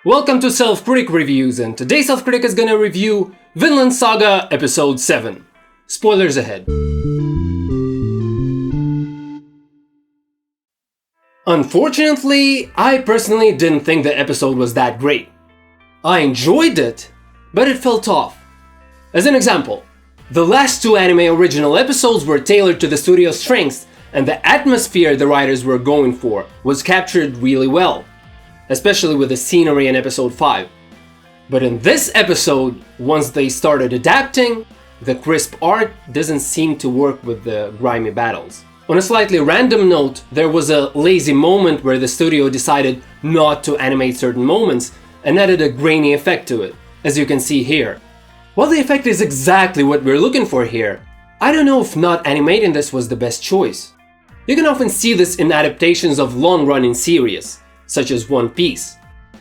Welcome to Self-Critic Reviews, and today's Self-Critic is gonna review Vinland Saga Episode 7. Spoilers ahead. Unfortunately, I personally didn't think the episode was that great. I enjoyed it, but it felt off. As an example, the last two anime original episodes were tailored to the studio's strengths, and the atmosphere the writers were going for was captured really well, especially with the scenery in episode 5. But in this episode, once they started adapting, the crisp art doesn't seem to work with the grimy battles. On a slightly random note, there was a lazy moment where the studio decided not to animate certain moments and added a grainy effect to it, as you can see here. While the effect is exactly what we're looking for here, I don't know if not animating this was the best choice. You can often see this in adaptations of long-running series, such as One Piece.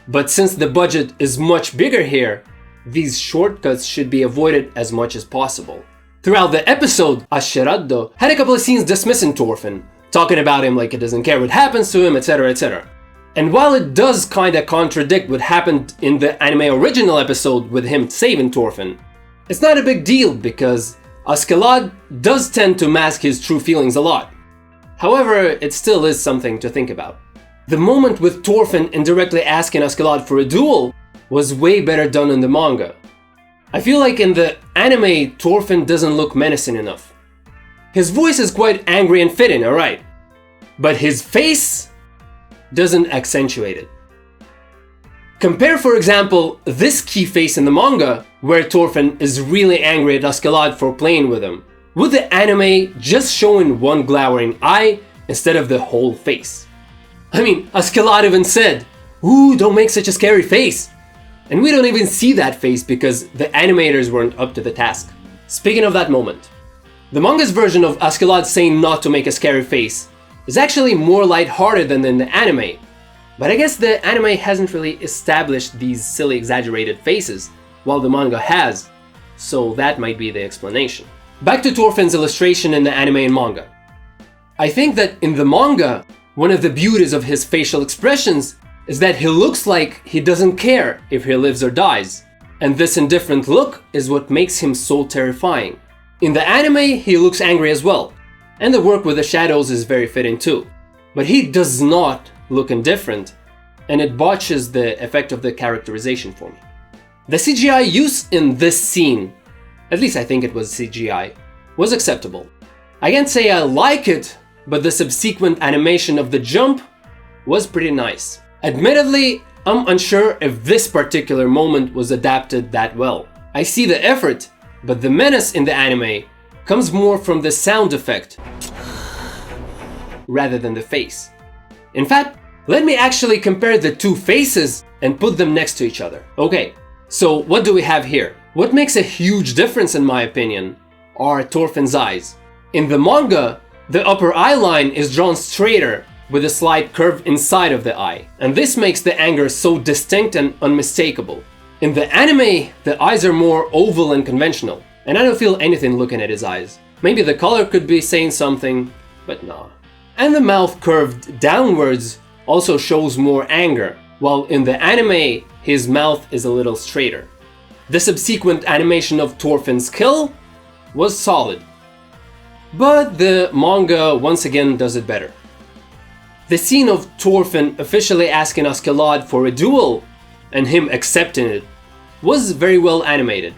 But since the budget is much bigger here, these shortcuts should be avoided as much as possible. Throughout the episode, Ashirado had a couple of scenes dismissing Thorfinn, talking about him like he doesn't care what happens to him, etc, etc. And while it does kinda contradict what happened in the anime original episode with him saving Thorfinn, it's not a big deal because Askeladd does tend to mask his true feelings a lot. However, it still is something to think about. The moment with Thorfinn indirectly asking Askeladd for a duel was way better done in the manga. I feel like in the anime, Thorfinn doesn't look menacing enough. His voice is quite angry and fitting, alright, but his face doesn't accentuate it. Compare, for example, this key face in the manga, where Thorfinn is really angry at Askeladd for playing with him, with the anime just showing one glowering eye instead of the whole face. I mean, Askeladd even said, "Ooh, don't make such a scary face." And we don't even see that face because the animators weren't up to the task. Speaking of that moment, the manga's version of Askeladd saying not to make a scary face is actually more lighthearted than in the anime. But I guess the anime hasn't really established these silly exaggerated faces, while the manga has, so that might be the explanation. Back to Thorfinn's illustration in the anime and manga. I think that in the manga, one of the beauties of his facial expressions is that he looks like he doesn't care if he lives or dies. And this indifferent look is what makes him so terrifying. In the anime, he looks angry as well, and the work with the shadows is very fitting too. But he does not look indifferent, and it botches the effect of the characterization for me. The CGI use in this scene, at least I think it was CGI, was acceptable. I can't say I like it, but the subsequent animation of the jump was pretty nice. Admittedly, I'm unsure if this particular moment was adapted that well. I see the effort, but the menace in the anime comes more from the sound effect rather than the face. In fact, let me actually compare the two faces and put them next to each other. Okay, so what do we have here? What makes a huge difference in my opinion are Thorfinn's eyes. In the manga, the upper eye line is drawn straighter with a slight curve inside of the eye, and this makes the anger so distinct and unmistakable. In the anime, the eyes are more oval and conventional, and I don't feel anything looking at his eyes. Maybe the color could be saying something, but nah. And the mouth curved downwards also shows more anger, while in the anime, his mouth is a little straighter. The subsequent animation of Thorfinn's kill was solid, but the manga once again does it better. The scene of Thorfinn officially asking Askeladd for a duel and him accepting it was very well animated.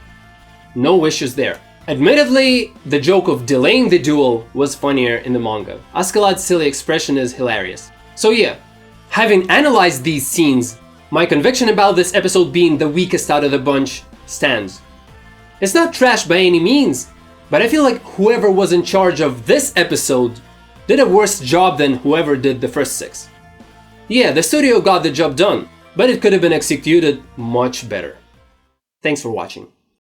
No issues there. Admittedly, the joke of delaying the duel was funnier in the manga. Askeladd's silly expression is hilarious. So yeah, having analyzed these scenes, my conviction about this episode being the weakest out of the bunch stands. It's not trash by any means, but I feel like whoever was in charge of this episode did a worse job than whoever did the first 6. Yeah, the studio got the job done, but it could have been executed much better. Thanks for watching.